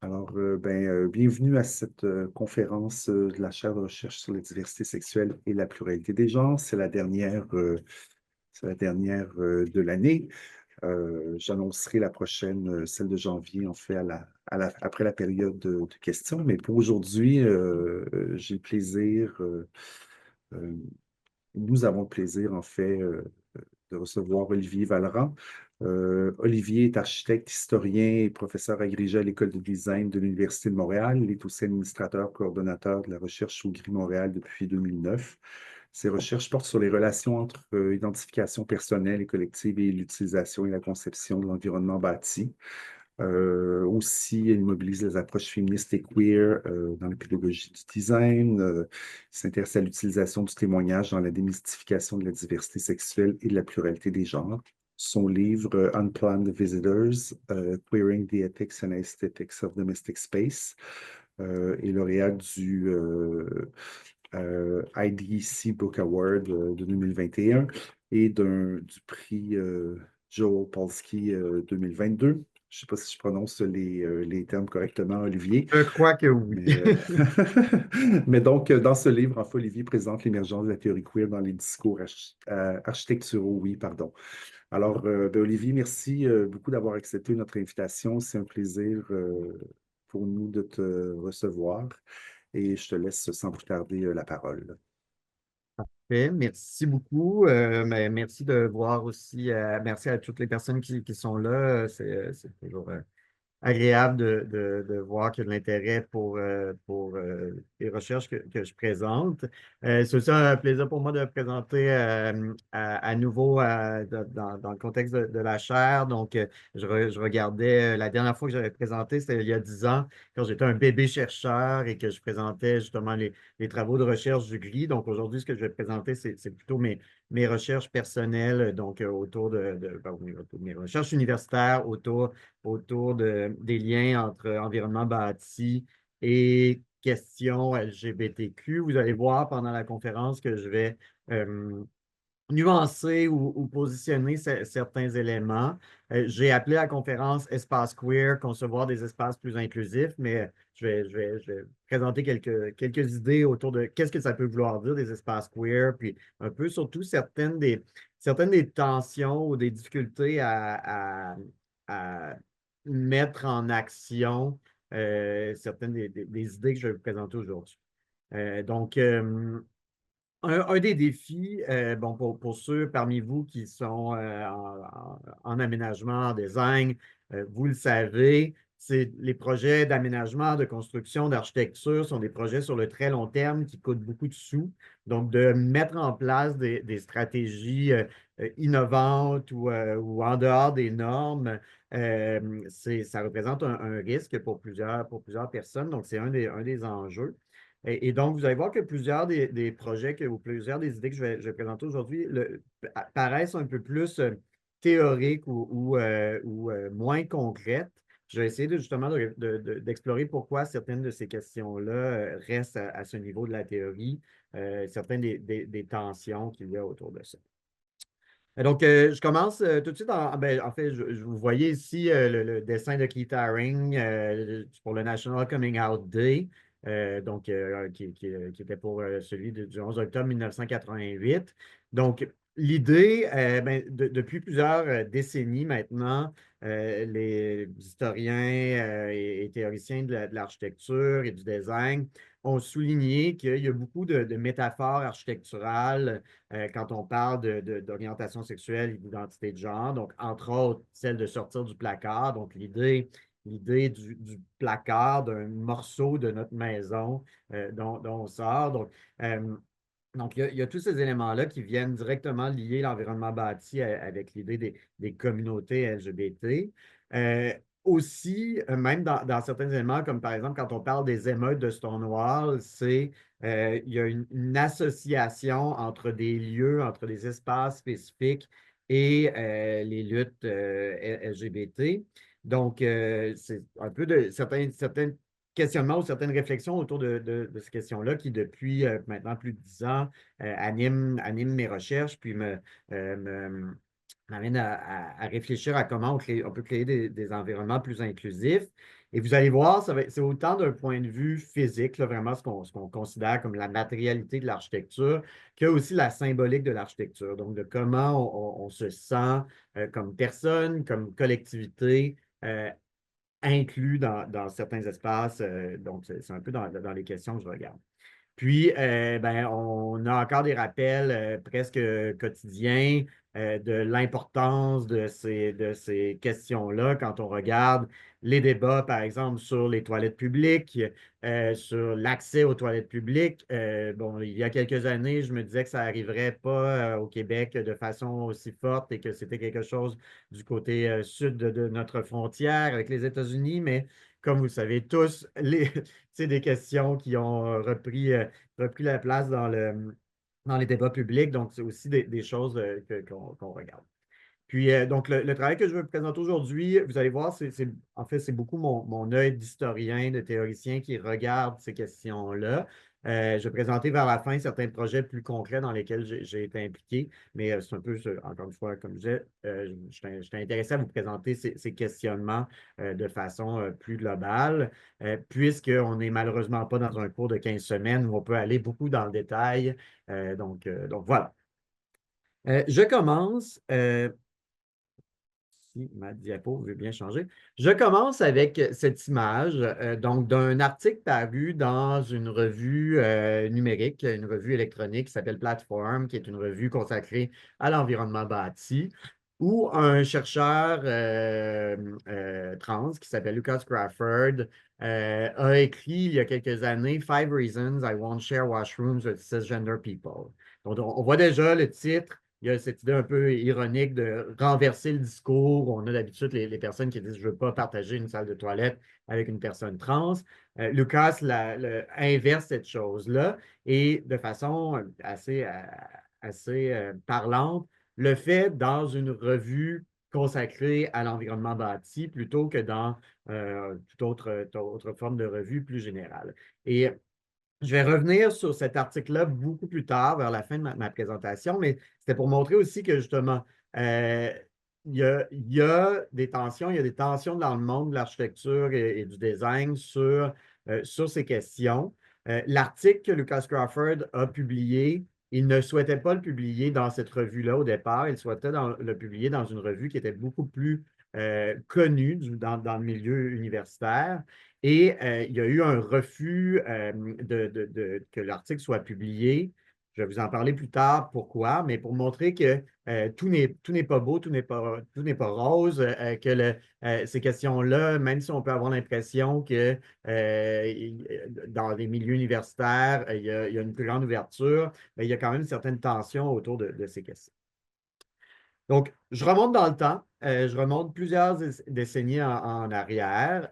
Bienvenue à cette conférence de la chaire de recherche sur la diversité sexuelle et la pluralité des genres. C'est la dernière de l'année. J'annoncerai la prochaine, celle de janvier, en fait, après la période de questions. Mais pour aujourd'hui, j'ai le plaisir, euh, nous avons le plaisir, en fait, de recevoir Olivier Vallerand. Olivier est architecte, historien et professeur agrégé à l'École de design de l'Université de Montréal. Il est aussi administrateur coordonnateur de la recherche au Gris Montréal depuis 2009. Ses recherches portent sur les relations entre identification personnelle et collective et l'utilisation et la conception de l'environnement bâti. Aussi, il mobilise les approches féministes et queer dans la pédagogie du design. Il s'intéresse à l'utilisation du témoignage dans la démystification de la diversité sexuelle et de la pluralité des genres. Son livre Unplanned Visitors, Queering the Ethics and Aesthetics of Domestic Space est lauréat du IDC Book Award de 2021 et du prix Joel Polsky 2022. Je ne sais pas si je prononce les termes correctement, Olivier. Je crois que oui. Mais, mais donc, dans ce livre, en fait, Olivier présente l'émergence de la théorie queer dans les discours architecturaux, oui, pardon. Alors, Olivier, merci beaucoup d'avoir accepté notre invitation. C'est un plaisir pour nous de te recevoir et je te laisse sans plus tarder la parole. Merci beaucoup. Merci de voir aussi. Merci à toutes les personnes qui sont là. C'est toujours agréable de voir qu'il y a de l'intérêt pour les recherches que je présente. C'est aussi un plaisir pour moi de présenter à nouveau dans le contexte de la chaire. Donc, je regardais la dernière fois que j'avais présenté, c'était il y a 10 ans, quand j'étais un bébé chercheur et que je présentais justement les travaux de recherche du GRI. Donc, aujourd'hui, ce que je vais présenter, c'est plutôt mes recherches personnelles, donc autour de mes recherches universitaires, autour des liens entre environnement bâti et questions LGBTQ. Vous allez voir pendant la conférence que je vais euh, nuancer ou positionner certains éléments. J'ai appelé la conférence Espace queer, concevoir des espaces plus inclusifs, mais je vais présenter quelques idées autour de qu'est-ce que ça peut vouloir dire des espaces queer, puis un peu surtout certaines des tensions ou des difficultés à mettre en action certaines des idées que je vais vous présenter aujourd'hui. Un des défis, bon, pour ceux parmi vous qui sont en aménagement, en design, vous le savez, c'est les projets d'aménagement, de construction, d'architecture sont des projets sur le très long terme qui coûtent beaucoup de sous. Donc, de mettre en place des stratégies innovantes ou en dehors des normes, ça représente un risque pour plusieurs personnes. Donc, c'est un des enjeux. Et donc, vous allez voir que plusieurs des projets ou plusieurs des idées que je vais présenter aujourd'hui paraissent un peu plus théoriques ou moins concrètes. Je vais essayer justement d'explorer pourquoi certaines de ces questions-là restent à ce niveau de la théorie, certaines des tensions qu'il y a autour de ça. Donc, je commence tout de suite. En fait, vous voyez ici le dessin de Keith Haring pour le National Coming Out Day, qui était pour celui du 11 octobre 1988. Donc, l'idée, depuis plusieurs décennies maintenant, les historiens et théoriciens de l'architecture et du design ont souligné qu'il y a beaucoup de métaphores architecturales quand on parle d'orientation sexuelle et d'identité de genre. Donc, entre autres, celle de sortir du placard. Donc, l'idée du placard, d'un morceau de notre maison dont on sort. Donc, il y a tous ces éléments-là qui viennent directement lier l'environnement bâti avec l'idée des communautés LGBT. Euh, Aussi, même dans certains éléments, comme par exemple quand on parle des émeutes de Stonewall, il y a une association entre des lieux, entre des espaces spécifiques et les luttes LGBT. Donc, c'est un peu de certains questionnements ou certaines réflexions autour de ces questions-là qui, depuis maintenant plus de 10 ans, animent mes recherches, puis m'amènent à réfléchir à comment on peut créer des environnements plus inclusifs. Et vous allez voir, c'est autant d'un point de vue physique, là, vraiment ce qu'on considère comme la matérialité de l'architecture, que aussi la symbolique de l'architecture. Donc, de comment on se sent comme personne, comme collectivité, inclus dans certains espaces. Donc, c'est un peu dans les questions que je regarde. Puis, ben, on a encore des rappels presque quotidiens de l'importance de ces questions-là quand on regarde les débats, par exemple, sur les toilettes publiques, sur l'accès aux toilettes publiques. Bon, il y a quelques années, je me disais que ça n'arriverait pas au Québec de façon aussi forte et que c'était quelque chose du côté sud de notre frontière avec les États-Unis, mais comme vous le savez tous, c'est des questions qui ont repris la place dans les débats publics. Donc, c'est aussi des choses qu'on regarde. Puis, donc, le travail que je veux vous présenter aujourd'hui, vous allez voir, en fait, c'est beaucoup mon œil d'historien, de théoricien qui regarde ces questions-là. Je vais présenter vers la fin certains projets plus concrets dans lesquels j'ai été impliqué, mais c'est un peu, encore une fois, comme je disais, je suis intéressé à vous présenter ces questionnements de façon plus globale, puisqu'on n'est malheureusement pas dans un cours de 15 semaines où on peut aller beaucoup dans le détail. Donc voilà. Je commence. Si ma diapo veut bien changer. Je commence avec cette image donc d'un article paru dans une revue numérique, une revue électronique qui s'appelle Platform, qui est une revue consacrée à l'environnement bâti, où un chercheur trans qui s'appelle Lucas Crawford a écrit il y a quelques années Five Reasons I Won't Share Washrooms with Cisgender People. Donc, on voit déjà le titre. Il y a cette idée un peu ironique de renverser le discours. On a d'habitude les personnes qui disent je ne veux pas partager une salle de toilette avec une personne trans. Lucas inverse cette chose-là et de façon assez parlante, le fait dans une revue consacrée à l'environnement bâti plutôt que dans toute autre forme de revue plus générale. Et je vais revenir sur cet article-là beaucoup plus tard, vers la fin de ma présentation, mais c'était pour montrer aussi que justement, euh, il y a des tensions, il y a des tensions dans le monde de l'architecture et du design sur ces questions. L'article que Lucas Crawford a publié, il ne souhaitait pas le publier dans cette revue-là au départ, il souhaitait le publier dans une revue qui était beaucoup plus connue dans le milieu universitaire. Et il y a eu un refus que l'article soit publié. Je vais vous en parler plus tard pourquoi, mais pour montrer que tout n'est pas beau, tout n'est pas rose, ces questions-là, même si on peut avoir l'impression que dans les milieux universitaires, il y a une plus grande ouverture, mais il y a quand même une certaine tension autour de ces questions. Donc, je remonte dans le temps, je remonte plusieurs décennies en arrière.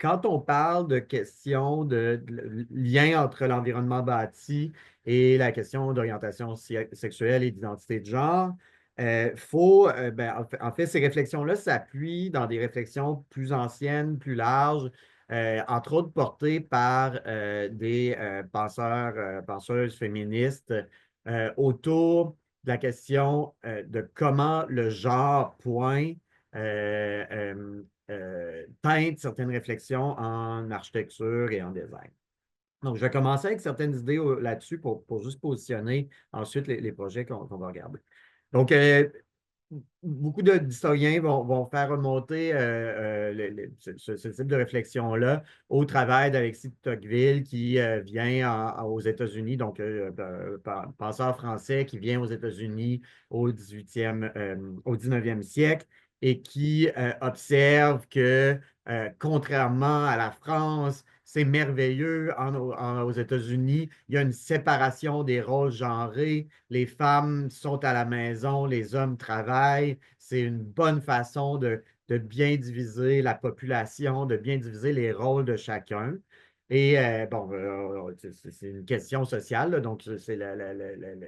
Quand on parle de questions de lien entre l'environnement bâti et la question d'orientation sexuelle et d'identité de genre, en fait, ces réflexions-là s'appuient dans des réflexions plus anciennes, plus larges, entre autres portées par des penseuses féministes autour de la question de comment le genre point teinte certaines réflexions en architecture et en design. Donc, je vais commencer avec certaines idées là-dessus pour juste positionner ensuite les projets qu'on va regarder. Donc, beaucoup d'historiens vont faire remonter ce type de réflexion-là au travail d'Alexis de Tocqueville qui vient aux États-Unis, donc penseur français qui vient aux États-Unis au 19e siècle et qui observe que contrairement à la France, c'est merveilleux aux États-Unis, il y a une séparation des rôles genrés, les femmes sont à la maison, les hommes travaillent. C'est une bonne façon de bien diviser la population, de bien diviser les rôles de chacun. Et c'est une question sociale, là, donc c'est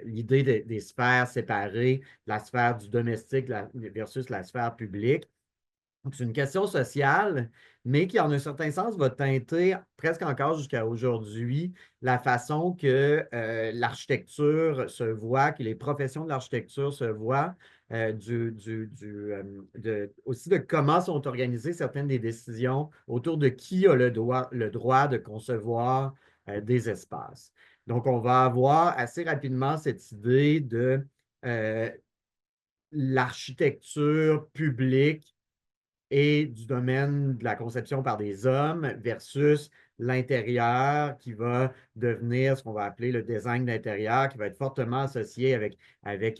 l'idée des sphères séparées, la sphère du domestique versus la sphère publique. Donc, c'est une question sociale, mais qui, en un certain sens, va teinter presque encore jusqu'à aujourd'hui la façon que l'architecture se voit, que les professions de l'architecture se voient, aussi de comment sont organisées certaines des décisions autour de qui a le droit de concevoir des espaces. Donc, on va avoir assez rapidement cette idée de euh, l'architecture publique et du domaine de la conception par des hommes versus l'intérieur qui va devenir ce qu'on va appeler le design d'intérieur, qui va être fortement associé avec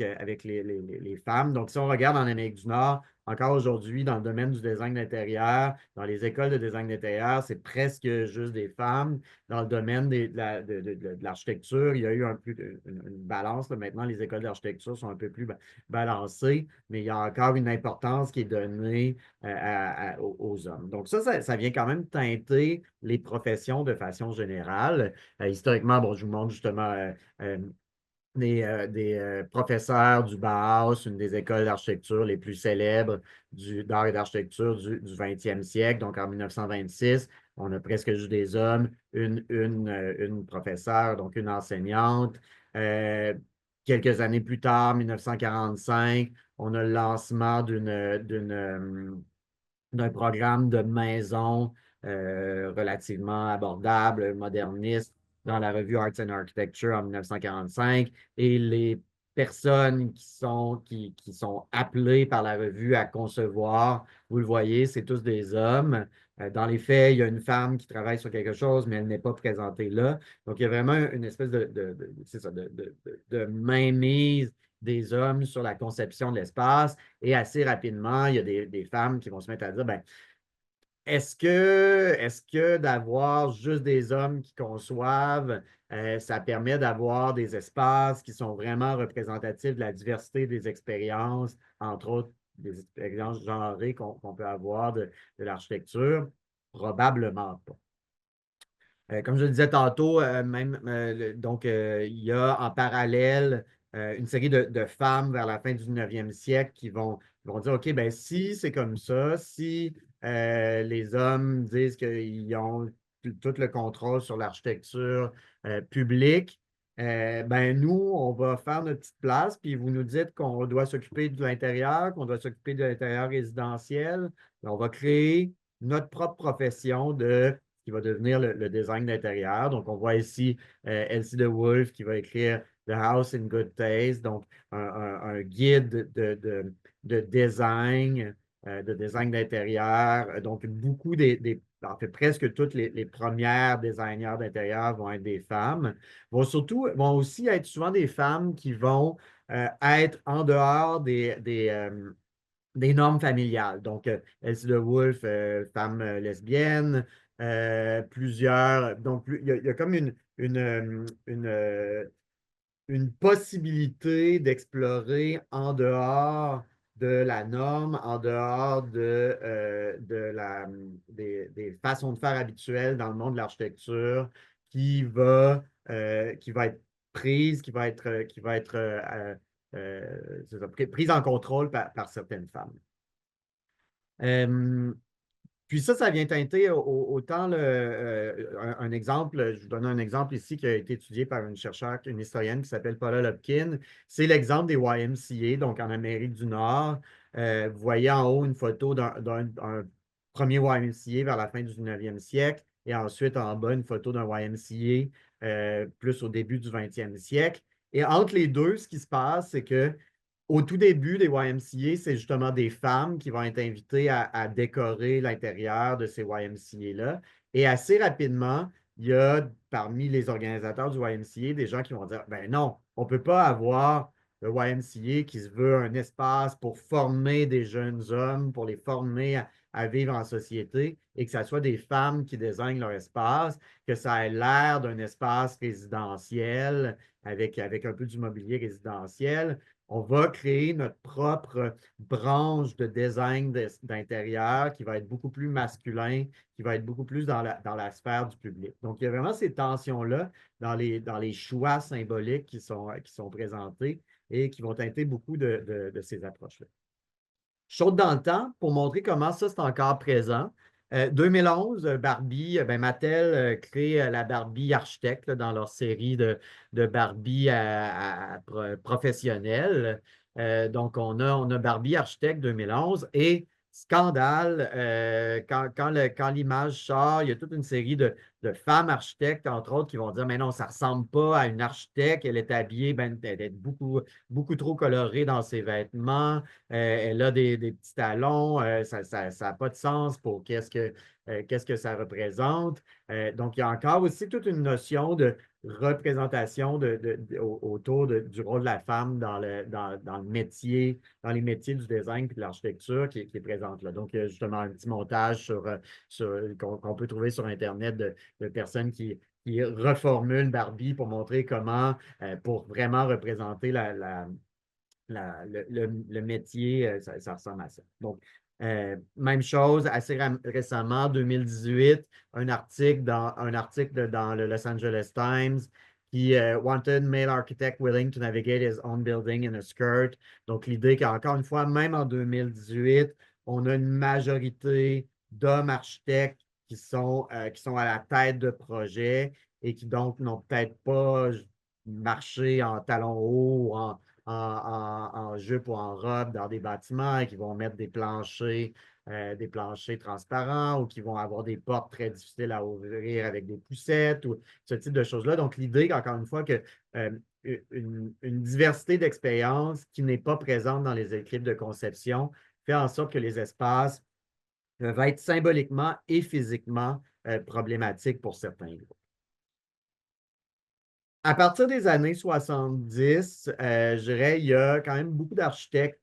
les femmes. Donc, si on regarde en Amérique du Nord, encore aujourd'hui, dans le domaine du design d'intérieur, dans les écoles de design d'intérieur, c'est presque juste des femmes. Dans le domaine de l'architecture, il y a eu un peu une balance. Là. Maintenant, les écoles d'architecture sont un peu plus balancées, mais il y a encore une importance qui est donnée aux hommes. Donc ça vient quand même teinter les professions de façon générale. Historiquement, bon, je vous montre justement des professeurs du Bauhaus, une des écoles d'architecture les plus célèbres d'art et d'architecture du 20e siècle. Donc, en 1926, on a presque juste des hommes, une professeure, donc une enseignante. Euh, Quelques années plus tard, 1945, on a le lancement d'un programme de maison relativement abordable, moderniste, dans la revue Arts and Architecture en 1945. Et les personnes qui sont appelées par la revue à concevoir, vous le voyez, c'est tous des hommes. Dans les faits, il y a une femme qui travaille sur quelque chose, mais elle n'est pas présentée là. Donc, il y a vraiment une espèce c'est ça, de mainmise des hommes sur la conception de l'espace. Et assez rapidement, il y a des femmes qui vont se mettre à dire, ben, est-ce que d'avoir juste des hommes qui conçoivent, ça permet d'avoir des espaces qui sont vraiment représentatifs de la diversité des expériences, entre autres des expériences genrées qu'on peut avoir de l'architecture? Probablement pas. Comme je le disais tantôt, donc il y a en parallèle une série de femmes vers la fin du 19e siècle qui vont dire, OK, ben si c'est comme ça, si les hommes disent qu'ils ont tout le contrôle sur l'architecture publique, ben nous, on va faire notre petite place, puis vous nous dites qu'on doit s'occuper de l'intérieur, qu'on doit s'occuper de l'intérieur résidentiel. On va créer notre propre profession qui va devenir le design d'intérieur. Donc, on voit ici Elsie de Wolfe qui va écrire The House in Good Taste, donc un guide de design d'intérieur. Donc, en fait, presque toutes les premières designers d'intérieur vont être des femmes. Vont aussi être souvent des femmes qui vont être en dehors des normes familiales. Donc, Elsie de Wolfe, femme lesbienne, plusieurs. Donc, il y a comme une possibilité d'explorer en dehors de la norme, en dehors des façons de faire habituelles dans le monde de l'architecture qui va être prise, c'est ça, prise en contrôle par certaines femmes. Euh, Puis ça vient teinter autant un exemple, je vous donne un exemple ici qui a été étudié par une chercheure, une historienne qui s'appelle Paula Lopkin. C'est l'exemple des YMCA, donc en Amérique du Nord. Vous voyez en haut une photo d'un premier YMCA vers la fin du 19e siècle et ensuite en bas une photo d'un YMCA plus au début du 20e siècle. Et entre les deux, ce qui se passe, c'est que au tout début des YMCA, c'est justement des femmes qui vont être invitées à décorer l'intérieur de ces YMCA-là. Et assez rapidement, il y a parmi les organisateurs du YMCA des gens qui vont dire, ben non, on ne peut pas avoir le YMCA qui se veut un espace pour former des jeunes hommes, pour les former à vivre en société et que ce soit des femmes qui désignent leur espace, que ça ait l'air d'un espace résidentiel avec un peu du mobilier résidentiel. On va créer notre propre branche de design d'intérieur qui va être beaucoup plus masculin, qui va être beaucoup plus dans la sphère du public. Donc, il y a vraiment ces tensions-là dans les choix symboliques qui sont présentés et qui vont teinter beaucoup de ces approches-là. Chaude dans le temps pour montrer comment ça, c'est encore présent. 2011, Barbie, ben Mattel crée la Barbie architecte dans leur série de Barbie professionnelle. Donc, on a Barbie Architecte 2011 et scandale, quand l'image sort, il y a toute une série de femmes architectes, entre autres, qui vont dire, mais non, ça ne ressemble pas à une architecte, elle est habillée, ben, elle est beaucoup, beaucoup trop colorée dans ses vêtements, elle a des petits talons, ça n'a pas de sens pour qu'est-ce que ça représente. Donc, il y a encore aussi toute une notion de représentation autour du rôle de la femme dans le métier, dans les métiers du design et de l'architecture qui est présente là. Donc, il y a justement un petit montage qu'on peut trouver sur Internet de personnes qui reformulent Barbie pour montrer comment, pour vraiment représenter le métier, ça ressemble à ça. Donc, même chose, assez récemment, 2018, un article dans le Los Angeles Times qui wanted male architect willing to navigate his own building in a skirt. Donc, l'idée qu'encore une fois, même en 2018, on a une majorité d'hommes architectes qui sont à la tête de projets et qui donc n'ont peut-être pas marché en talons hauts ou en jupe ou en robe dans des bâtiments et qui vont mettre des planchers transparents ou qui vont avoir des portes très difficiles à ouvrir avec des poussettes ou ce type de choses-là. Donc, l'idée, encore une fois, que une diversité d'expériences qui n'est pas présente dans les équipes de conception fait en sorte que les espaces peuvent être symboliquement et physiquement problématiques pour certains groupes. À partir des années 70, je dirais, il y a quand même beaucoup d'architectes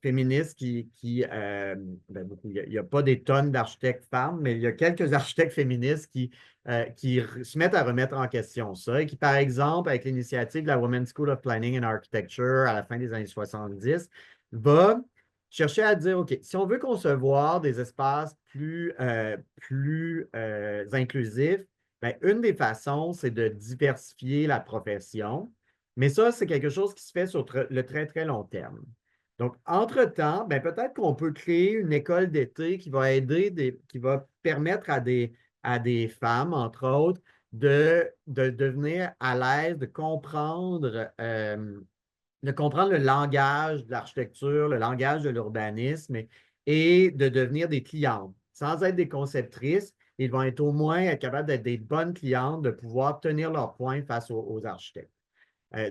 féministes ben beaucoup, il n'y a pas des tonnes d'architectes femmes, mais il y a quelques architectes féministes qui se mettent à remettre en question ça et qui, par exemple, avec l'initiative de la Women's School of Planning and Architecture à la fin des années 70, va chercher à dire, OK, si on veut concevoir des espaces plus inclusifs, bien, une des façons, c'est de diversifier la profession, mais ça, c'est quelque chose qui se fait sur le très, très long terme. Donc, entre-temps, bien, peut-être qu'on peut créer une école d'été qui va qui va permettre à des femmes, entre autres, de devenir à l'aise, de comprendre le langage de l'architecture, le langage de l'urbanisme et de devenir des clientes. Sans être des conceptrices, ils vont être au moins être capables d'être des bonnes clientes, de pouvoir tenir leur point face aux architectes.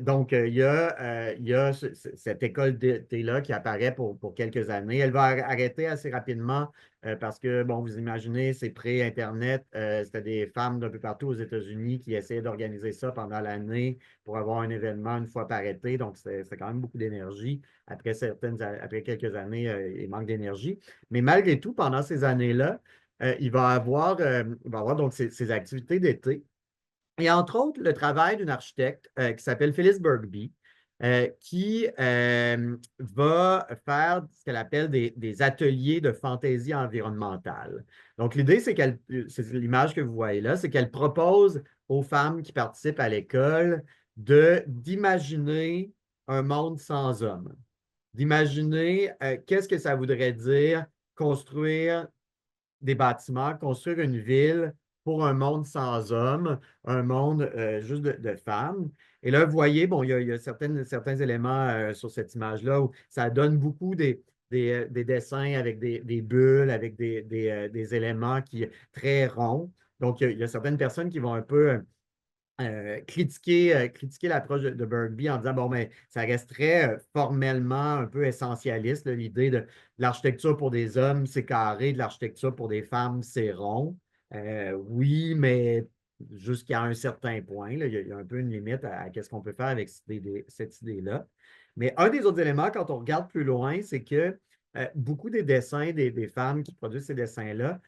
Donc, il y a cette école d'été-là qui apparaît pour quelques années. Elle va arrêter assez rapidement parce que, bon, vous imaginez, c'est pré-Internet. C'était des femmes d'un peu partout aux États-Unis qui essayaient d'organiser ça pendant l'année pour avoir un événement une fois par été. Donc, c'est quand même beaucoup d'énergie. Après quelques années, il manque d'énergie. Mais malgré tout, pendant ces années-là, il va avoir donc ces activités d'été. Et entre autres, le travail d'une architecte qui s'appelle Phyllis Bergby, qui va faire ce qu'elle appelle des ateliers de fantaisie environnementale. Donc, l'idée, c'est l'image que vous voyez là, c'est qu'elle propose aux femmes qui participent à l'école d'imaginer un monde sans hommes, d'imaginer qu'est-ce que ça voudrait dire construire des bâtiments, construire une ville pour un monde sans hommes, un monde juste de femmes. Et là, vous voyez, bon, il y a certains éléments sur cette image-là où ça donne beaucoup des dessins avec des bulles, avec des éléments très ronds. Donc, il y a certaines personnes qui vont un peu critiquer l'approche de Bergby en disant, bon, mais ça reste très formellement un peu essentialiste, l'idée de l'architecture pour des hommes, c'est carré, de l'architecture pour des femmes, c'est rond. Oui, mais jusqu'à un certain point, là, il y a un peu une limite à ce qu'on peut faire avec cette idée-là. Mais un des autres éléments, quand on regarde plus loin, c'est que beaucoup des dessins des femmes qui produisent ces dessins-là,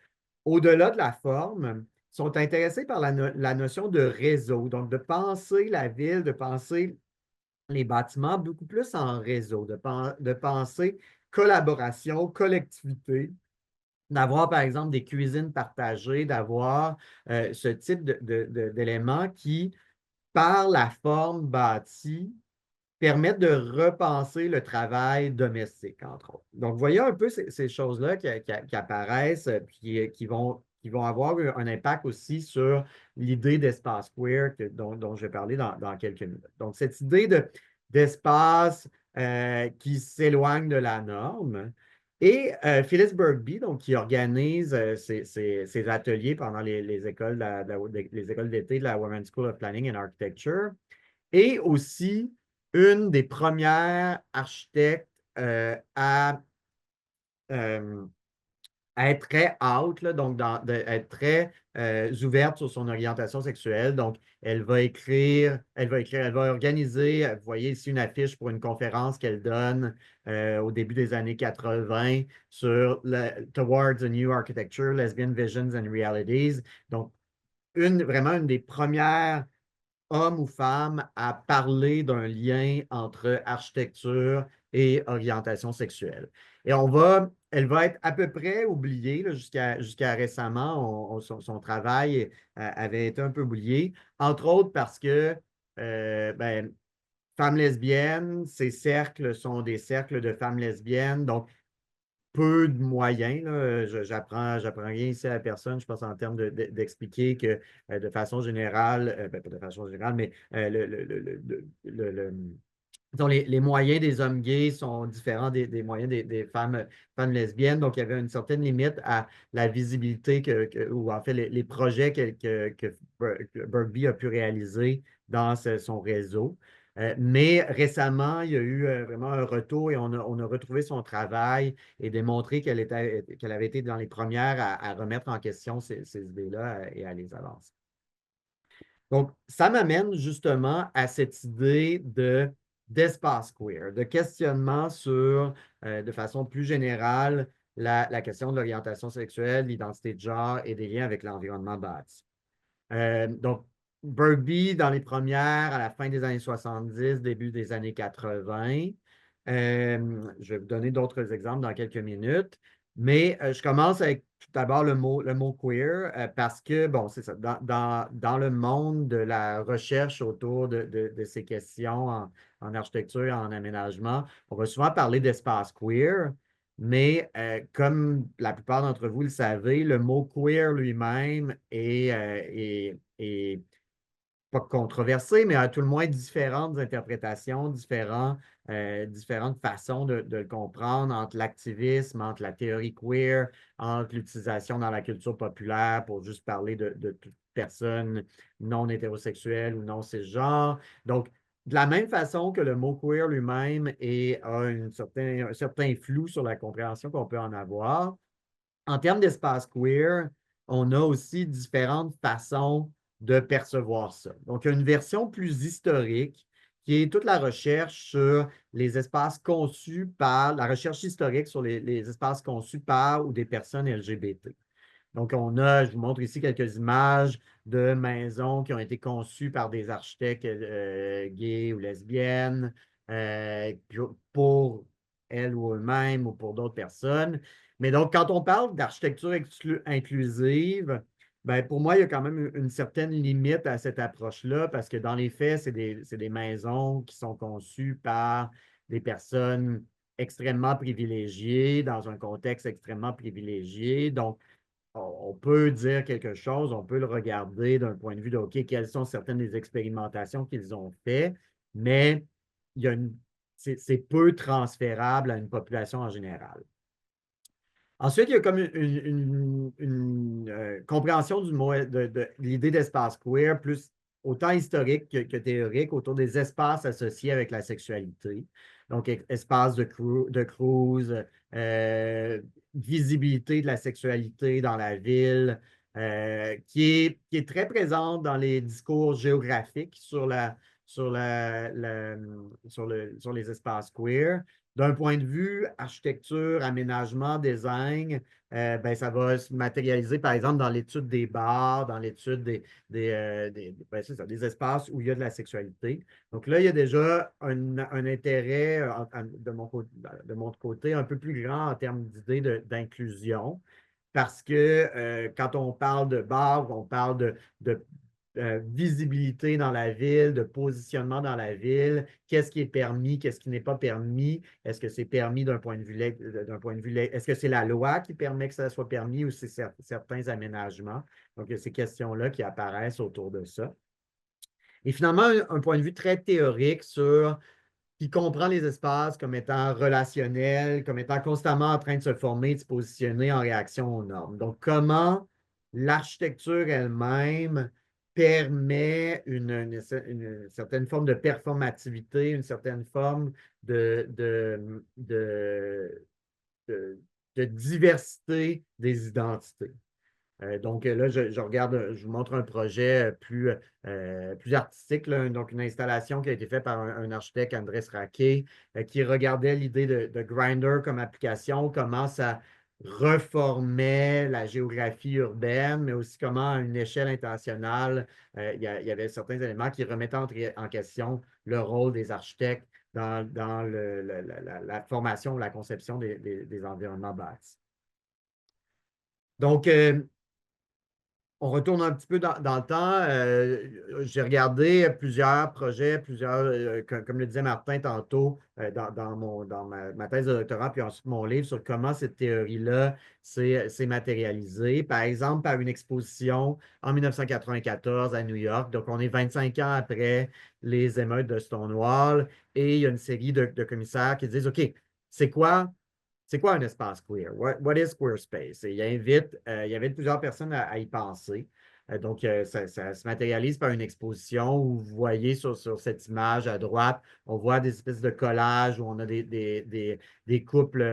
au-delà de la forme, sont intéressés par la notion de réseau, donc de penser la ville, de penser les bâtiments beaucoup plus en réseau, de penser collaboration, collectivité, d'avoir par exemple des cuisines partagées, d'avoir ce type d'éléments qui, par la forme bâtie, permettent de repenser le travail domestique, entre autres. Donc, vous voyez un peu ces choses-là qui apparaissent et qui vont avoir un impact aussi sur l'idée d'espace queer dont je vais parler dans quelques minutes. Donc, cette idée d'espace qui s'éloignent de la norme. Et Phyllis Bergby, donc, qui organise ces ateliers pendant les écoles, les écoles d'été de la Women's School of Planning and Architecture, est aussi une des premières architectes euh, à être très out, là, donc être très ouverte sur son orientation sexuelle. Donc, elle va organiser, vous voyez ici une affiche pour une conférence qu'elle donne au début des années 80 sur Towards a New Architecture, Lesbian Visions and Realities. Donc, vraiment une des premières homme ou femme à parler d'un lien entre architecture et orientation sexuelle. Et elle va être à peu près oubliée jusqu'à récemment. Son travail avait été un peu oublié, entre autres parce que ben, femmes lesbiennes, ces cercles sont des cercles de femmes lesbiennes, donc peu de moyens. Là. J'apprends rien ici à la personne, je pense, en termes d'expliquer que de façon générale, ben, pas de façon générale, mais disons, les moyens des hommes gays sont différents des moyens des femmes lesbiennes. Donc, il y avait une certaine limite à la visibilité ou en fait les projets que Bergby a pu réaliser dans son réseau. Mais récemment, il y a eu vraiment un retour et on a retrouvé son travail et démontré qu'elle avait été dans les premières à remettre en question ces idées-là et à les avancer. Donc, ça m'amène justement à cette idée d'espace queer, de questionnement sur, de façon plus générale, la question de l'orientation sexuelle, l'identité de genre et des liens avec l'environnement bâti. Donc, Bergby, dans les premières, à la fin des années 70, début des années 80. Je vais vous donner d'autres exemples dans quelques minutes. Mais je commence avec tout d'abord le mot queer parce que, bon, c'est ça, dans le monde de la recherche autour de ces questions en architecture et en aménagement, on va souvent parler d'espace queer, mais comme la plupart d'entre vous le savez, le mot queer lui-même est pas controversé, mais à tout le moins différentes interprétations, différentes façons de le comprendre entre l'activisme, entre la théorie queer, entre l'utilisation dans la culture populaire pour juste parler de toute personne non hétérosexuelle ou non cisgenre. Donc, de la même façon que le mot queer lui-même a un certain flou sur la compréhension qu'on peut en avoir, en termes d'espace queer, on a aussi différentes façons de percevoir ça. Donc, il y a une version plus historique qui est toute la recherche sur les espaces conçus par, la recherche historique sur les espaces conçus par ou des personnes LGBT. Donc, je vous montre ici quelques images de maisons qui ont été conçues par des architectes gays ou lesbiennes pour elles ou eux-mêmes ou pour d'autres personnes. Mais donc, quand on parle d'architecture inclusive, ben, pour moi, il y a quand même une certaine limite à cette approche-là parce que dans les faits, c'est des maisons qui sont conçues par des personnes extrêmement privilégiées dans un contexte extrêmement privilégié. Donc, on peut dire quelque chose, on peut le regarder d'un point de vue de, OK, quelles sont certaines des expérimentations qu'ils ont faites, mais c'est peu transférable à une population en général. Ensuite, il y a comme une compréhension du mot, de l'idée d'espace queer, plus autant historique que théorique, autour des espaces associés avec la sexualité. Donc, espace de cruise, visibilité de la sexualité dans la ville, qui est très présente dans les discours géographiques sur les espaces queer. D'un point de vue architecture, aménagement, design, ben, ça va se matérialiser, par exemple, dans l'étude des bars, dans l'étude ben, des espaces où il y a de la sexualité. Donc là, il y a déjà un intérêt de mon côté un peu plus grand en termes d'idées d'inclusion, parce que quand on parle de bars, on parle de visibilité dans la ville, de positionnement dans la ville, qu'est-ce qui est permis, qu'est-ce qui n'est pas permis, est-ce que c'est permis d'un point de vue, est-ce que c'est la loi qui permet que ça soit permis ou c'est certains aménagements? Donc, il y a ces questions-là qui apparaissent autour de ça. Et finalement, un point de vue très théorique sur qui comprend les espaces comme étant relationnels, comme étant constamment en train de se former, de se positionner en réaction aux normes. Donc, comment l'architecture elle-même permet une certaine forme de performativité, une certaine forme de, de, de, de, de diversité des identités. Donc là, je regarde, je vous montre un projet plus artistique, là, donc une installation qui a été faite par un architecte, Andrés Raquet, qui regardait l'idée de Grindr comme application, comment ça reformait la géographie urbaine, mais aussi comment, à une échelle internationale, il y avait certains éléments qui remettaient en question le rôle des architectes dans la formation ou la conception des environnements bâtis. Donc, on retourne un petit peu dans le temps. J'ai regardé plusieurs projets, comme le disait Martin tantôt, dans ma thèse de doctorat, puis ensuite mon livre sur comment cette théorie-là s'est matérialisée. Par exemple, par une exposition en 1994 à New York. Donc, on est 25 ans après les émeutes de Stonewall et il y a une série de commissaires qui disent, OK, c'est quoi un espace queer? What is queer space? Et il invite plusieurs personnes à y penser. Donc, ça se matérialise par une exposition où vous voyez sur cette image à droite, on voit des espèces de collages où on a des couples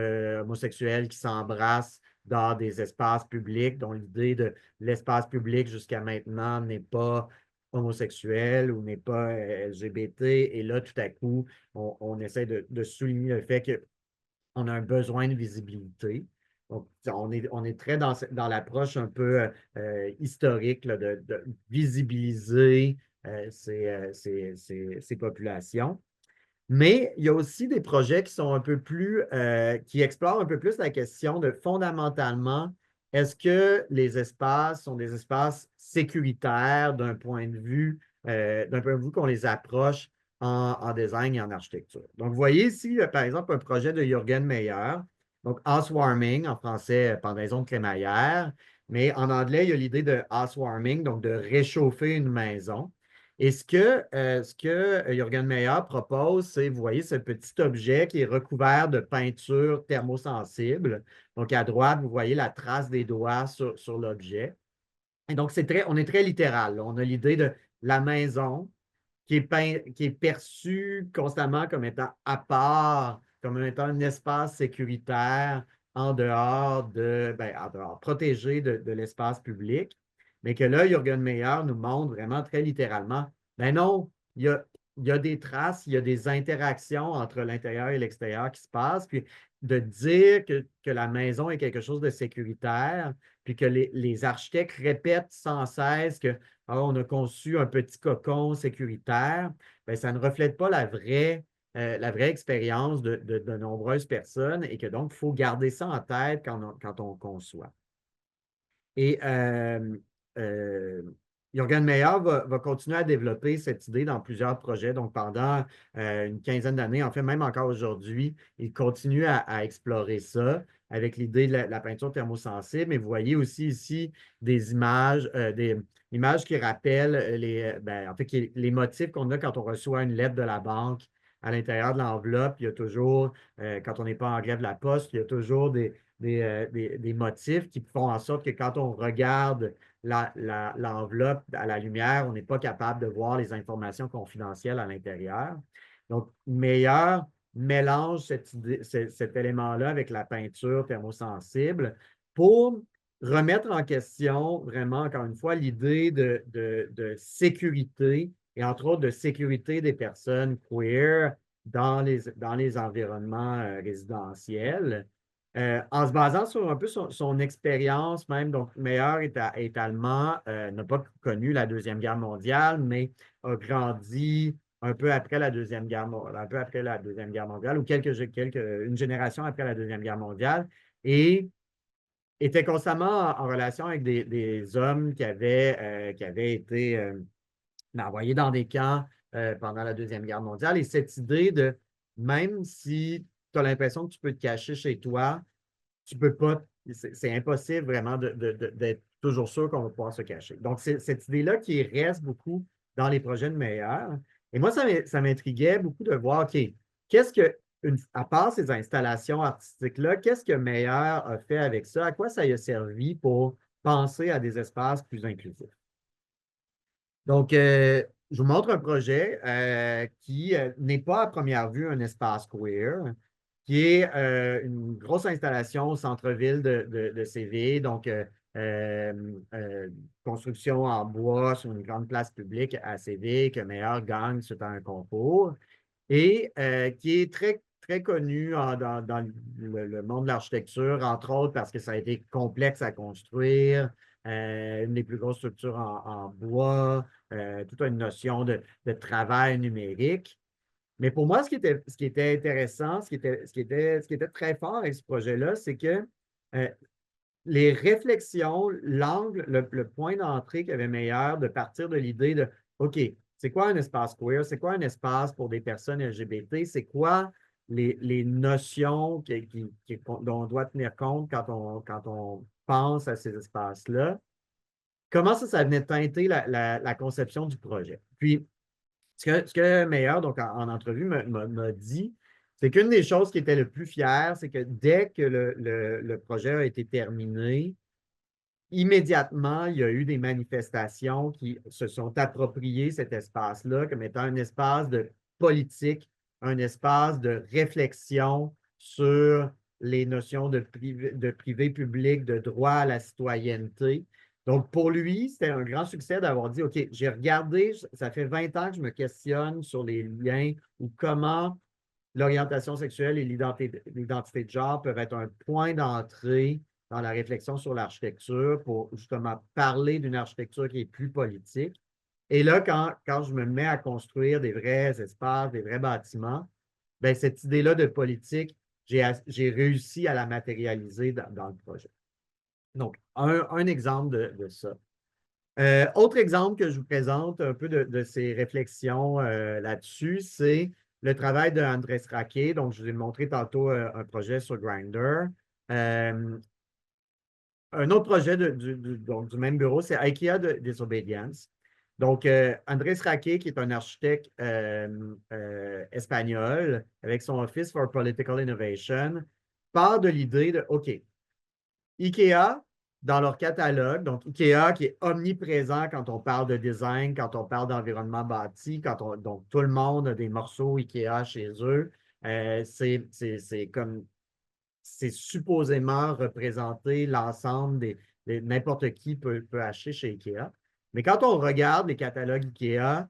homosexuels qui s'embrassent dans des espaces publics, dont l'idée de l'espace public jusqu'à maintenant n'est pas homosexuel ou n'est pas LGBT. Et là, tout à coup, on essaie de souligner le fait que on a un besoin de visibilité. Donc, on est très dans l'approche un peu historique là, de visibiliser ces populations. Mais il y a aussi des projets qui sont un peu plus, qui explorent un peu plus la question de fondamentalement, est-ce que les espaces sont des espaces sécuritaires d'un point de vue qu'on les approche en design et en architecture. Donc, vous voyez ici, par exemple, un projet de Jürgen Meyer, donc housewarming en français, pendaison de crémaillère, mais en anglais, il y a l'idée de housewarming, donc de réchauffer une maison. Et ce que Jürgen Meyer propose, c'est, vous voyez, ce petit objet qui est recouvert de peinture thermosensible. Donc, à droite, vous voyez la trace des doigts sur l'objet. Et donc, on est très littéral, là. On a l'idée de la maison qui est perçue constamment comme étant à part, comme étant un espace sécuritaire en dehors, protégé de l'espace public. Mais que là, Jürgen Meyer nous montre vraiment très littéralement, ben non, il y a des traces, il y a des interactions entre l'intérieur et l'extérieur qui se passent, puis de dire que la maison est quelque chose de sécuritaire, puis que les architectes répètent sans cesse que on a conçu un petit cocon sécuritaire, bien, ça ne reflète pas la vraie expérience de nombreuses personnes et que donc, il faut garder ça en tête quand on conçoit. Et euh, Jürgen Meyer va continuer à développer cette idée dans plusieurs projets. Donc, pendant une quinzaine d'années, en fait, même encore aujourd'hui, il continue à explorer ça avec l'idée de la peinture thermosensible. Mais vous voyez aussi ici des images qui rappellent en fait, les motifs qu'on a quand on reçoit une lettre de la banque. À l'intérieur de l'enveloppe, il y a toujours, quand on n'est pas en grève de la poste, il y a toujours des motifs qui font en sorte que quand on regarde l'enveloppe à la lumière, on n'est pas capable de voir les informations confidentielles à l'intérieur. Donc, meilleur mélange cet élément-là avec la peinture thermosensible pour remettre en question vraiment, encore une fois, l'idée de sécurité et entre autres de sécurité des personnes queer dans les environnements résidentiels. En se basant sur un peu son expérience même, donc Meyer est allemand, n'a pas connu la Deuxième Guerre mondiale, mais a grandi un peu après la Deuxième Guerre, un peu après la Deuxième Guerre mondiale, ou une génération après la Deuxième Guerre mondiale, et était constamment en relation avec des hommes qui avaient été envoyés dans des camps pendant la Deuxième Guerre mondiale. Et cette idée de, même si tu as l'impression que tu peux te cacher chez toi, tu peux pas, c'est impossible vraiment d'être toujours sûr qu'on va pouvoir se cacher. Donc, c'est cette idée-là qui reste beaucoup dans les projets de Meyer. Et moi, ça m'intriguait beaucoup de voir, OK, qu'est-ce que, à part ces installations artistiques-là, qu'est-ce que Meyer a fait avec ça? À quoi ça lui a servi pour penser à des espaces plus inclusifs? Donc, je vous montre un projet qui n'est pas à première vue un espace queer, qui est une grosse installation au centre-ville de Séville, donc euh, euh, construction en bois sur une grande place publique à Séville que Meyer gagne suite à un concours et qui est très, très connu dans le monde de l'architecture, entre autres parce que ça a été complexe à construire, une des plus grosses structures en bois, toute une notion de travail numérique. Mais pour moi, ce qui était intéressant, ce qui était très fort avec ce projet-là, c'est que euh, les réflexions, l'angle, le point d'entrée qu'il y avait meilleur de partir de l'idée de OK, c'est quoi un espace queer? C'est quoi un espace pour des personnes LGBT? C'est quoi les notions dont on doit tenir compte quand on pense à ces espaces-là? Comment ça venait teinter la conception du projet? Puis, ce que Meyer, donc en entrevue, m'a dit, c'est qu'une des choses qui était le plus fier, c'est que dès que le projet a été terminé, immédiatement, il y a eu des manifestations qui se sont appropriées cet espace-là comme étant un espace de politique, un espace de réflexion sur les notions de privé public, de droit à la citoyenneté. Donc, pour lui, c'était un grand succès d'avoir dit, OK, j'ai regardé, ça fait 20 ans que je me questionne sur les liens ou comment l'orientation sexuelle et l'identité de genre peuvent être un point d'entrée dans la réflexion sur l'architecture pour justement parler d'une architecture qui est plus politique. Et là, quand je me mets à construire des vrais espaces, des vrais bâtiments, bien, cette idée-là de politique, j'ai réussi à la matérialiser dans le projet. Donc, un exemple de ça. Autre exemple que je vous présente un peu de ces réflexions là-dessus, c'est le travail de Andrés Raquet. Donc, je vous ai montré tantôt un projet sur Grindr. Un autre projet donc, du même bureau, c'est IKEA de Disobedience. Donc, Andrés Raquet, qui est un architecte espagnol, avec son Office for Political Innovation, part de l'idée de, OK, IKEA, dans leur catalogue, donc IKEA qui est omniprésent quand on parle de design, quand on parle d'environnement bâti, donc tout le monde a des morceaux IKEA chez eux. C'est comme c'est supposément représenter l'ensemble n'importe qui peut acheter chez IKEA. Mais quand on regarde les catalogues IKEA,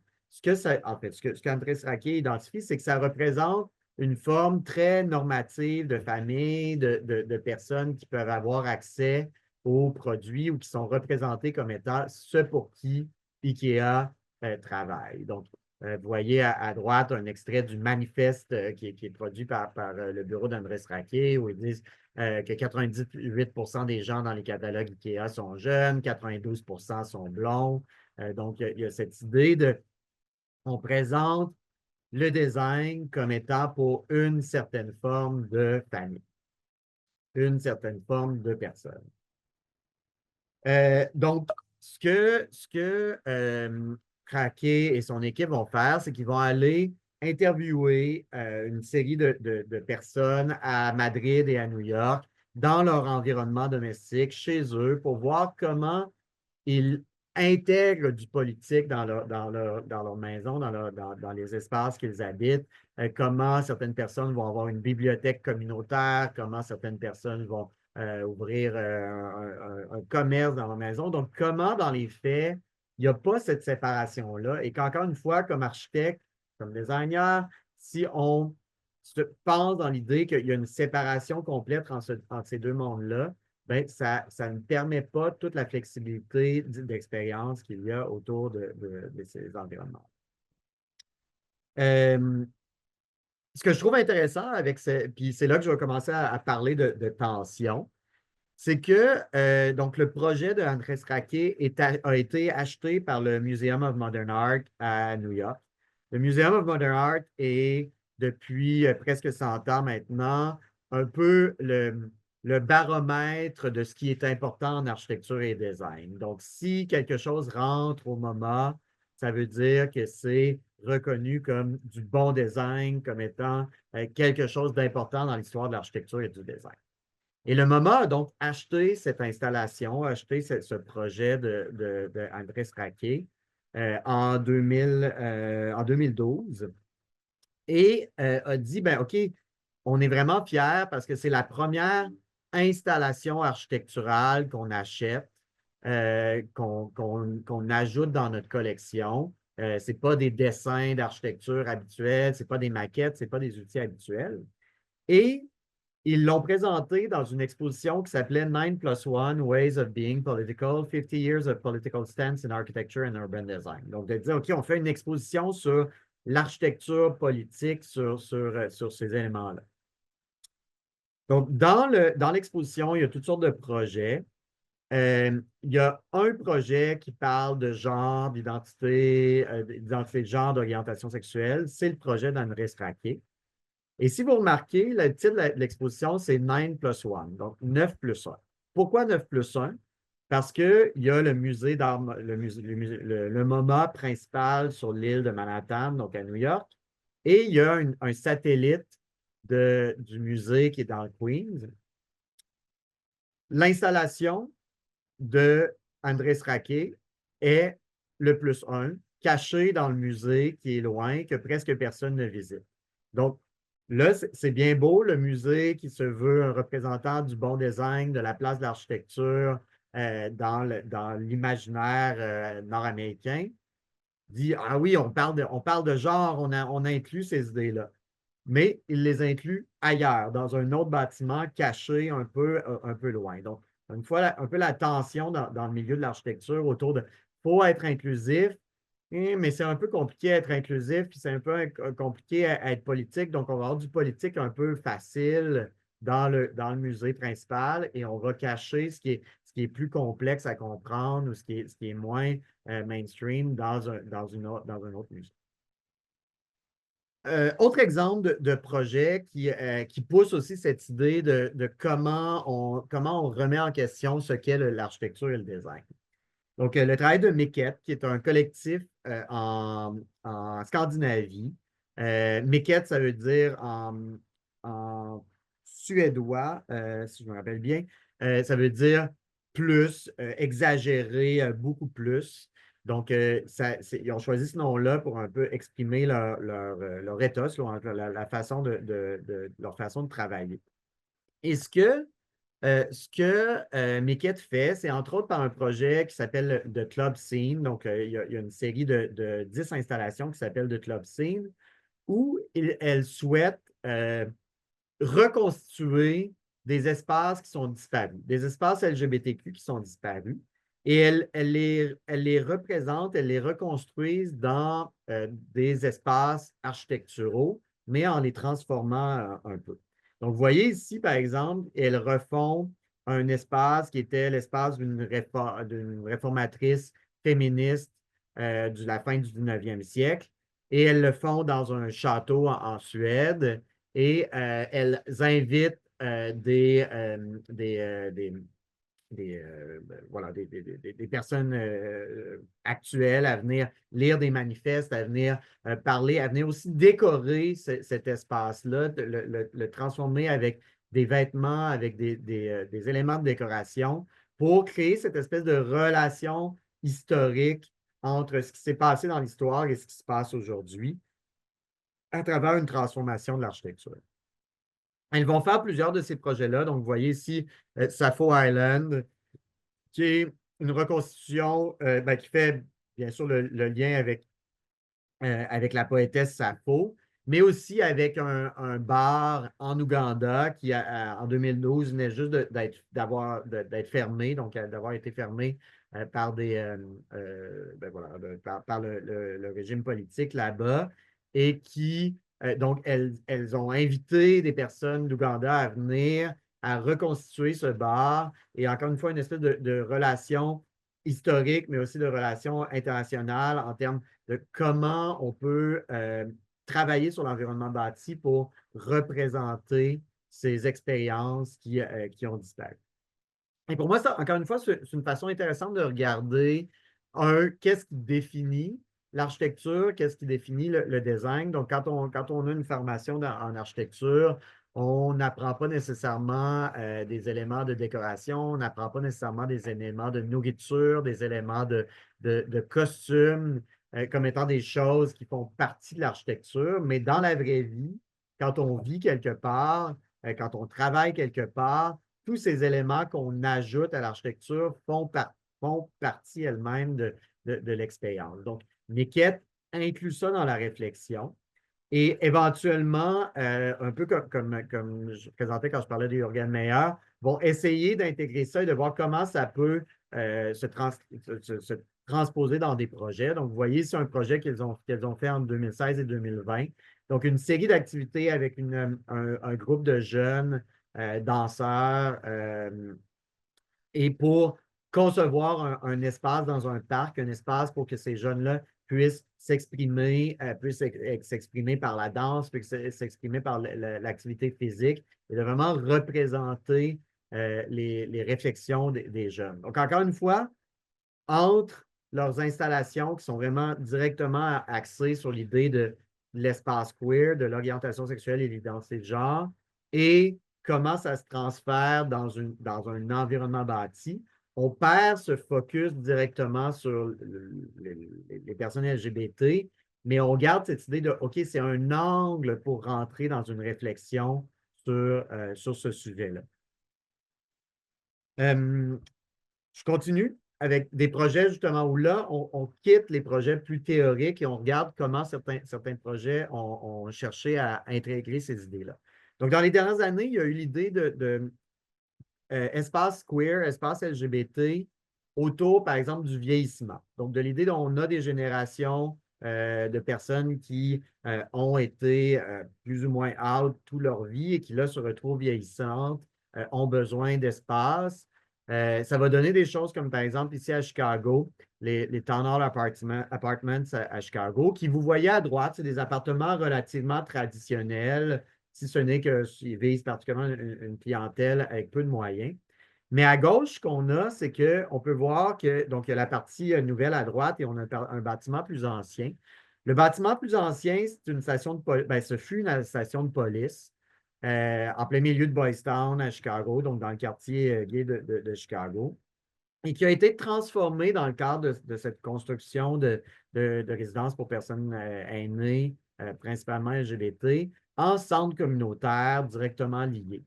en fait, ce qu'Andrés Raquet identifie, c'est que ça représente une forme très normative de famille, de personnes qui peuvent avoir accès aux produits ou qui sont représentés comme étant ceux pour qui IKEA travaille. Donc, vous voyez à droite un extrait du manifeste qui est produit par le bureau d'Andrés Raquet, où ils disent que 98 des gens dans les catalogues IKEA sont jeunes, 92 sont blonds. Donc, il y a cette idée on présente le design comme étant pour une certaine forme de famille, une certaine forme de personne. Donc, ce que Craquet et son équipe vont faire, c'est qu'ils vont aller interviewer une série de personnes à Madrid et à New York dans leur environnement domestique, chez eux, pour voir comment ils intègrent du politique dans leur maison, dans les espaces qu'ils habitent, comment certaines personnes vont avoir une bibliothèque communautaire, comment certaines personnes vont ouvrir un commerce dans leur maison. Donc, comment dans les faits, il n'y a pas cette séparation-là et qu'encore une fois, comme architecte, comme designer, si on se pense dans l'idée qu'il y a une séparation complète entre ces deux mondes-là, ben, ça ne permet pas toute la flexibilité d'expérience qu'il y a autour de ces environnements. Ce que je trouve intéressant puis c'est là que je vais commencer à parler de tension, c'est que donc le projet de Andrés Raquet a été acheté par le Museum of Modern Art à New York. Le Museum of Modern Art est, depuis presque 100 ans maintenant, un peu le baromètre de ce qui est important en architecture et design. Donc, si quelque chose rentre au MoMA, ça veut dire que c'est reconnu comme du bon design, comme étant quelque chose d'important dans l'histoire de l'architecture et du design. Et le MoMA a donc acheté cette installation, acheté ce projet de Andrés Raquet en 2012 et a dit, ben, OK, on est vraiment fiers parce que c'est la première installation architecturale qu'on achète, qu'on ajoute dans notre collection. Ce n'est pas des dessins d'architecture habituels, ce n'est pas des maquettes, ce n'est pas des outils habituels. Et ils l'ont présenté dans une exposition qui s'appelait 9+1 Ways of Being Political, 50 Years of Political Stance in Architecture and Urban Design. Donc, de dire, OK, on fait une exposition sur l'architecture politique, sur ces éléments-là. Donc, dans l'exposition, il y a toutes sortes de projets. Il y a un projet qui parle de genre, d'identité de genre, d'orientation sexuelle. C'est le projet d'Andrés Raquet. Et si vous remarquez, le titre de l'exposition, c'est 9+1, donc 9+1. Pourquoi 9+1? Parce qu'il y a le musée d'art, le MoMA principal sur l'île de Manhattan, donc à New York, et il y a un satellite du musée qui est dans le Queens. L'installation de Andrés Raquet est le +1, caché dans le musée qui est loin, que presque personne ne visite. Donc, là, c'est bien beau, le musée qui se veut un représentant du bon design, de la place de l'architecture dans l'imaginaire nord-américain, dit, ah oui, on parle de genre, on inclut ces idées-là. Mais il les inclut ailleurs, dans un autre bâtiment caché un peu loin. Donc, une fois, un peu la tension dans le milieu de l'architecture autour de faut être inclusif, mais c'est un peu compliqué à être inclusif, puis c'est un peu compliqué à être politique. Donc, on va avoir du politique un peu facile dans le musée principal et on va cacher ce qui est plus complexe à comprendre ou ce qui est moins mainstream dans un autre musée. Autre exemple de projet qui pousse aussi cette idée de comment on remet en question ce qu'est l'architecture et le design. Donc, le travail de Miquette, qui est un collectif en Scandinavie. Miquette, ça veut dire en suédois, si je me rappelle bien, ça veut dire plus, exagéré, beaucoup plus. Donc, ils ont choisi ce nom-là pour un peu exprimer leur ethos, la façon leur façon de travailler. Et ce que Miquette fait, c'est entre autres par un projet qui s'appelle The Club Scene. Donc, il y a une série de 10 installations qui s'appelle The Club Scene, où elle souhaite reconstituer des espaces qui sont disparus, des espaces LGBTQ qui sont disparus. Et elle les représente, elle les reconstruise dans des espaces architecturaux, mais en les transformant un peu. Donc, vous voyez ici, par exemple, elles refont un espace qui était l'espace d'une réformatrice féministe de la fin du 19e siècle. Et elles le font dans un château en Suède et elles invitent des personnes actuelles à venir lire des manifestes, à venir parler, à venir aussi décorer cet espace-là, le transformer avec des vêtements, avec des éléments de décoration pour créer cette espèce de relation historique entre ce qui s'est passé dans l'histoire et ce qui se passe aujourd'hui à travers une transformation de l'architecture. Elles vont faire plusieurs de ces projets-là. Donc, vous voyez ici Sappho Island, qui est une reconstitution qui fait bien sûr le lien avec la poétesse Sappho, mais aussi avec un bar en Ouganda qui, en 2012, venait juste d'être fermé, donc d'avoir été fermé par par le régime politique là-bas, et qui, donc, elles ont invité des personnes d'Ouganda à venir à reconstituer ce bar, et encore une fois, une espèce de relation historique, mais aussi de relation internationale en termes de comment on peut travailler sur l'environnement bâti pour représenter ces expériences qui ont disparu. Et pour moi, ça, encore une fois, c'est une façon intéressante de regarder, qu'est-ce qui définit l'architecture, qu'est-ce qui définit le design? Donc, quand on a une formation en architecture, on n'apprend pas nécessairement des éléments de décoration, on n'apprend pas nécessairement des éléments de nourriture, des éléments de costumes, comme étant des choses qui font partie de l'architecture, mais dans la vraie vie, quand on vit quelque part, quand on travaille quelque part, tous ces éléments qu'on ajoute à l'architecture font partie elles-mêmes de l'expérience. Donc, Niket inclut ça dans la réflexion. Et éventuellement, un peu comme je présentais quand je parlais de Jürgen Meyer, vont essayer d'intégrer ça et de voir comment ça peut se transposer dans des projets. Donc, vous voyez, c'est un projet qu'elles ont fait entre 2016 et 2020. Donc, une série d'activités avec un groupe de jeunes danseurs et pour concevoir un espace dans un parc, un espace pour que ces jeunes-là puissent s'exprimer par la danse, puissent s'exprimer par l'activité physique et de vraiment représenter les réflexions des jeunes. Donc, encore une fois, entre leurs installations qui sont vraiment directement axées sur l'idée de l'espace queer, de l'orientation sexuelle et l'identité de genre, et comment ça se transfère dans un environnement bâti, on perd ce focus directement sur les personnes LGBT, mais on garde cette idée de, OK, c'est un angle pour rentrer dans une réflexion sur ce sujet-là. Je continue avec des projets justement où là, on quitte les projets plus théoriques et on regarde comment certains projets ont cherché à intégrer ces idées-là. Donc, dans les dernières années, il y a eu l'idée de espace queer, espace LGBT autour, par exemple, du vieillissement. Donc, de l'idée qu'on a des générations de personnes qui ont été plus ou moins out toute leur vie et qui, là, se retrouvent vieillissantes, ont besoin d'espace. Ça va donner des choses comme, par exemple, ici à Chicago, les Town Hall Apartments à Chicago, qui vous voyez à droite, c'est des appartements relativement traditionnels, si ce n'est qu'ils visent particulièrement une clientèle avec peu de moyens. Mais à gauche, ce qu'on a, c'est qu'on peut voir que, donc, il y a la partie nouvelle à droite et on a un bâtiment plus ancien. Le bâtiment plus ancien, c'est une station de police, ben, ce fut une station de police en plein milieu de Boys Town à Chicago, donc dans le quartier gay de Chicago, et qui a été transformé dans le cadre de cette construction de résidences pour personnes aînées, principalement LGBT, en centre communautaire directement lié.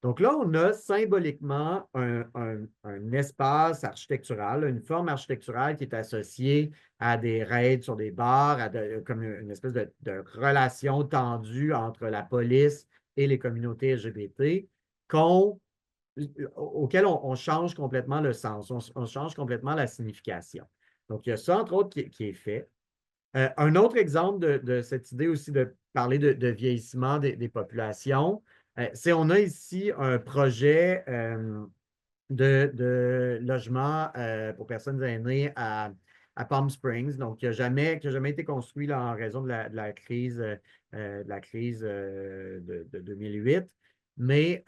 Donc là, on a symboliquement un espace architectural, une forme architecturale qui est associée à des raids sur des bars, comme une espèce de relation tendue entre la police et les communautés LGBT, auquel on change complètement le sens, on change complètement la signification. Donc, il y a ça, entre autres, qui est fait. Un autre exemple de cette idée aussi de parler de vieillissement des populations, c'est on a ici un projet de logement pour personnes aînées à Palm Springs, donc qui n'a jamais été construit là, en raison de la crise, de 2008. Mais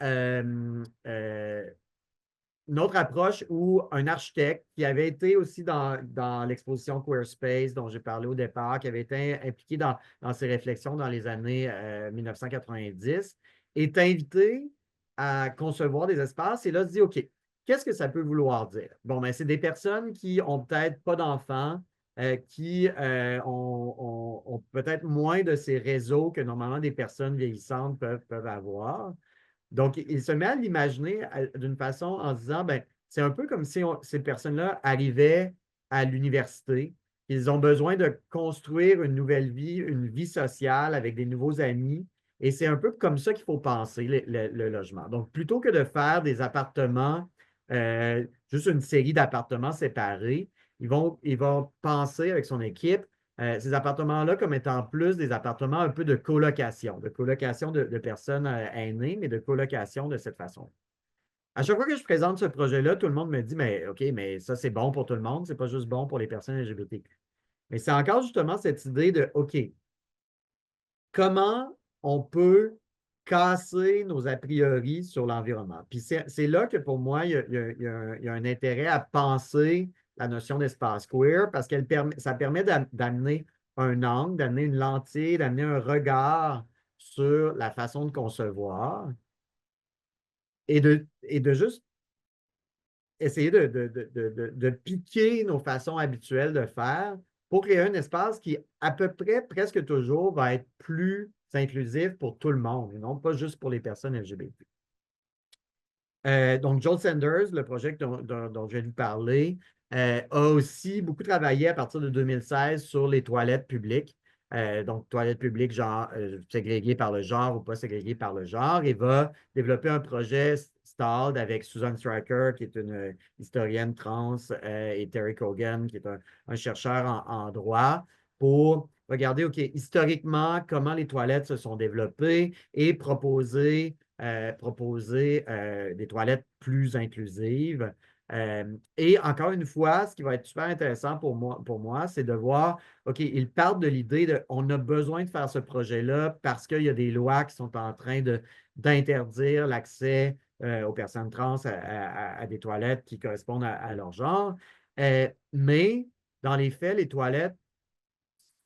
une autre approche où un architecte qui avait été aussi dans l'exposition Queer Space dont j'ai parlé au départ, qui avait été impliqué dans ces réflexions dans les années 1990, est invité à concevoir des espaces et là se dit, OK, qu'est-ce que ça peut vouloir dire? Bon, ben, c'est des personnes qui ont peut-être pas d'enfants, qui ont peut-être moins de ces réseaux que normalement des personnes vieillissantes peuvent avoir. Donc, il se met à l'imaginer d'une façon en se disant, ben, c'est un peu comme si ces personnes-là arrivaient à l'université, ils ont besoin de construire une nouvelle vie, une vie sociale avec des nouveaux amis. Et c'est un peu comme ça qu'il faut penser le logement. Donc, plutôt que de faire des appartements, juste une série d'appartements séparés, ils vont penser avec son équipe ces appartements-là comme étant plus des appartements un peu de colocation de personnes aînées, mais de colocation de cette façon. À chaque fois que je présente ce projet-là, tout le monde me dit, mais OK, mais ça, c'est bon pour tout le monde, c'est pas juste bon pour les personnes LGBTQ. Mais c'est encore justement cette idée de, OK, comment on peut casser nos a priori sur l'environnement. Puis c'est là que pour moi, il y a un intérêt à penser la notion d'espace queer parce que ça permet d'amener un angle, d'amener une lentille, d'amener un regard sur la façon de concevoir et de juste essayer de piquer nos façons habituelles de faire pour créer un espace qui, à peu près, presque toujours, va être plus inclusif pour tout le monde et non pas juste pour les personnes LGBT. Donc, Joel Sanders, le projet dont je viens de vous parler, a aussi beaucoup travaillé à partir de 2016 sur les toilettes publiques. Donc, toilettes publiques, genre ségrégées par le genre ou pas ségrégées par le genre, et va développer un projet STALD avec Susan Stryker, qui est une historienne trans, et Terry Cogan, qui est un chercheur en droit, pour regarder, OK, historiquement, comment les toilettes se sont développées et proposer des toilettes plus inclusives. Et encore une fois, ce qui va être super intéressant pour moi, c'est de voir, OK, ils partent de l'idée de on a besoin de faire ce projet-là parce qu'il y a des lois qui sont en train d'interdire l'accès aux personnes trans à des toilettes qui correspondent à leur genre. Mais dans les faits, les toilettes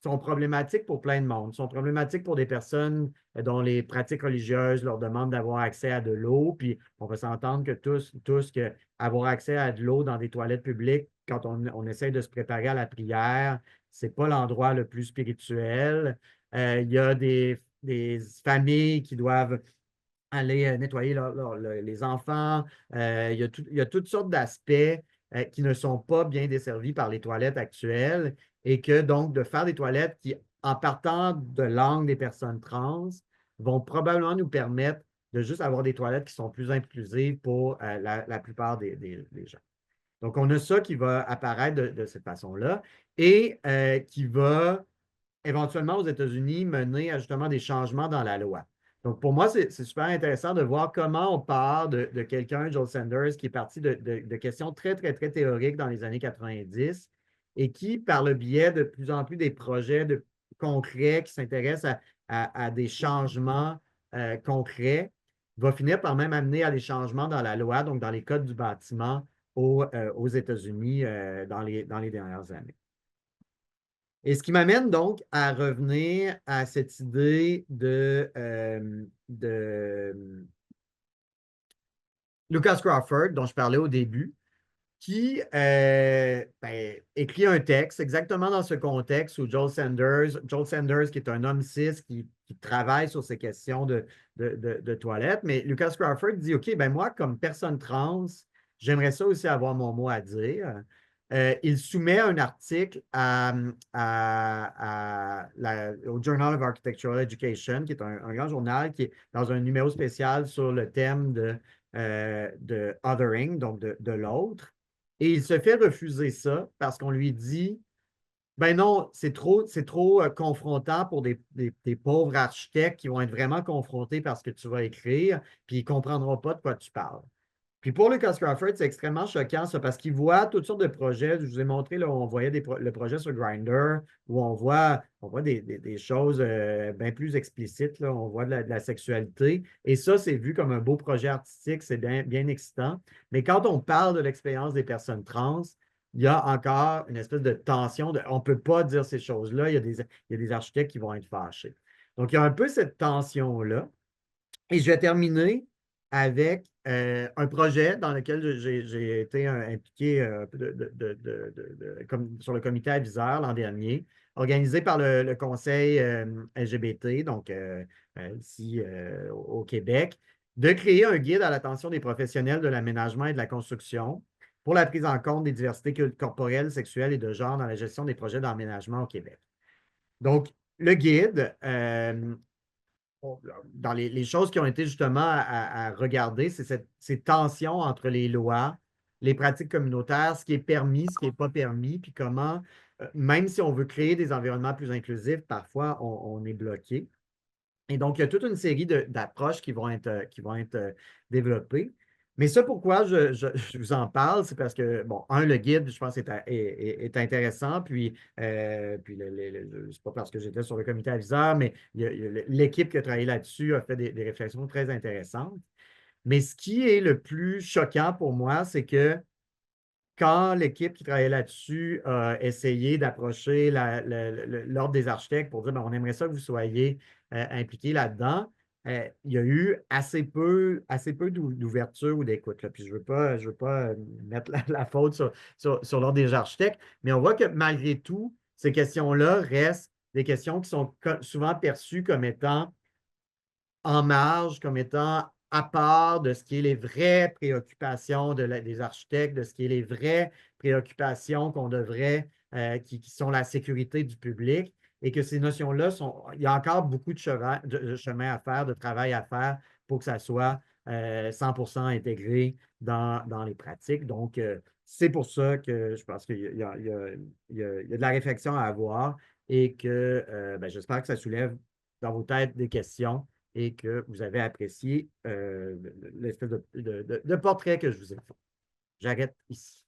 sont problématiques pour plein de monde. Sont problématiques pour des personnes dont les pratiques religieuses leur demandent d'avoir accès à de l'eau. Puis on va s'entendre que tous que avoir accès à de l'eau dans des toilettes publiques, quand on essaie de se préparer à la prière, c'est pas l'endroit le plus spirituel. Il y a des familles qui doivent aller nettoyer les enfants. Il y a toutes sortes d'aspects qui ne sont pas bien desservis par les toilettes actuelles et que donc de faire des toilettes qui, en partant de l'angle des personnes trans, vont probablement nous permettre de juste avoir des toilettes qui sont plus inclusives pour la plupart des gens. Donc, on a ça qui va apparaître de cette façon-là et qui va éventuellement aux États-Unis mener à justement des changements dans la loi. Donc, pour moi, c'est super intéressant de voir comment on part de quelqu'un, Joel Sanders, qui est parti de questions très, très, très théoriques dans les années 90 et qui, par le biais de plus en plus des projets concrets qui s'intéressent à des changements concrets, va finir par même amener à des changements dans la loi, donc dans les codes du bâtiment aux États-Unis dans les dernières années. Et ce qui m'amène donc à revenir à cette idée de Lucas Crawford, dont je parlais au début, qui écrit un texte exactement dans ce contexte où Joel Sanders, qui est un homme cis qui travaille sur ces questions de toilettes, mais Lucas Crawford dit, OK, ben moi, comme personne trans, j'aimerais ça aussi avoir mon mot à dire. Il soumet un article au Journal of Architectural Education, qui est un grand journal qui est dans un numéro spécial sur le thème de othering, donc de l'autre. Et il se fait refuser ça parce qu'on lui dit, ben non, c'est trop confrontant pour des pauvres architectes qui vont être vraiment confrontés par ce que tu vas écrire, puis ils ne comprendront pas de quoi tu parles. Puis pour Lucas Crawford, c'est extrêmement choquant, ça, parce qu'il voit toutes sortes de projets. Je vous ai montré, là, où on voyait le projet sur Grindr, où on voit des choses bien plus explicites, là. On voit de la sexualité. Et ça, c'est vu comme un beau projet artistique, c'est bien, bien excitant. Mais quand on parle de l'expérience des personnes trans, il y a encore une espèce de tension. On ne peut pas dire ces choses-là. Il y a des architectes qui vont être fâchés. Donc, il y a un peu cette tension-là. Et je vais terminer avec un projet dans lequel j'ai été impliqué sur le comité aviseur l'an dernier, organisé par le Conseil LGBT, donc ici au Québec, de créer un guide à l'attention des professionnels de l'aménagement et de la construction pour la prise en compte des diversités corporelles, sexuelles et de genre dans la gestion des projets d'aménagement au Québec. Donc, le guide, dans les choses qui ont été justement à regarder, c'est ces tensions entre les lois, les pratiques communautaires, ce qui est permis, ce qui n'est pas permis, puis comment, même si on veut créer des environnements plus inclusifs, parfois on est bloqué. Et donc, il y a toute une série d'approches qui vont être développées. Mais ça, pourquoi je vous en parle, c'est parce que, bon, le guide, je pense, est intéressant. Puis c'est pas parce que j'étais sur le comité aviseur, mais l'équipe qui a travaillé là-dessus a fait des réflexions très intéressantes. Mais ce qui est le plus choquant pour moi, c'est que quand l'équipe qui travaillait là-dessus a essayé d'approcher l'Ordre des architectes pour dire ben, on aimerait ça que vous soyez impliqués là-dedans, il y a eu assez peu d'ouverture ou d'écoute. Puis je veux pas mettre la faute sur l'Ordre des architectes, mais on voit que malgré tout, ces questions-là restent des questions qui sont souvent perçues comme étant en marge, comme étant à part de ce qui est les vraies préoccupations des architectes, de ce qui est les vraies préoccupations qu'on devrait, qui sont la sécurité du public, et que ces notions-là il y a encore beaucoup de chemin à faire, de travail à faire pour que ça soit 100% intégré dans les pratiques. Donc, c'est pour ça que je pense qu'il y a de la réflexion à avoir et que ben, j'espère que ça soulève dans vos têtes des questions et que vous avez apprécié l'espèce de portrait que je vous ai fait. J'arrête ici.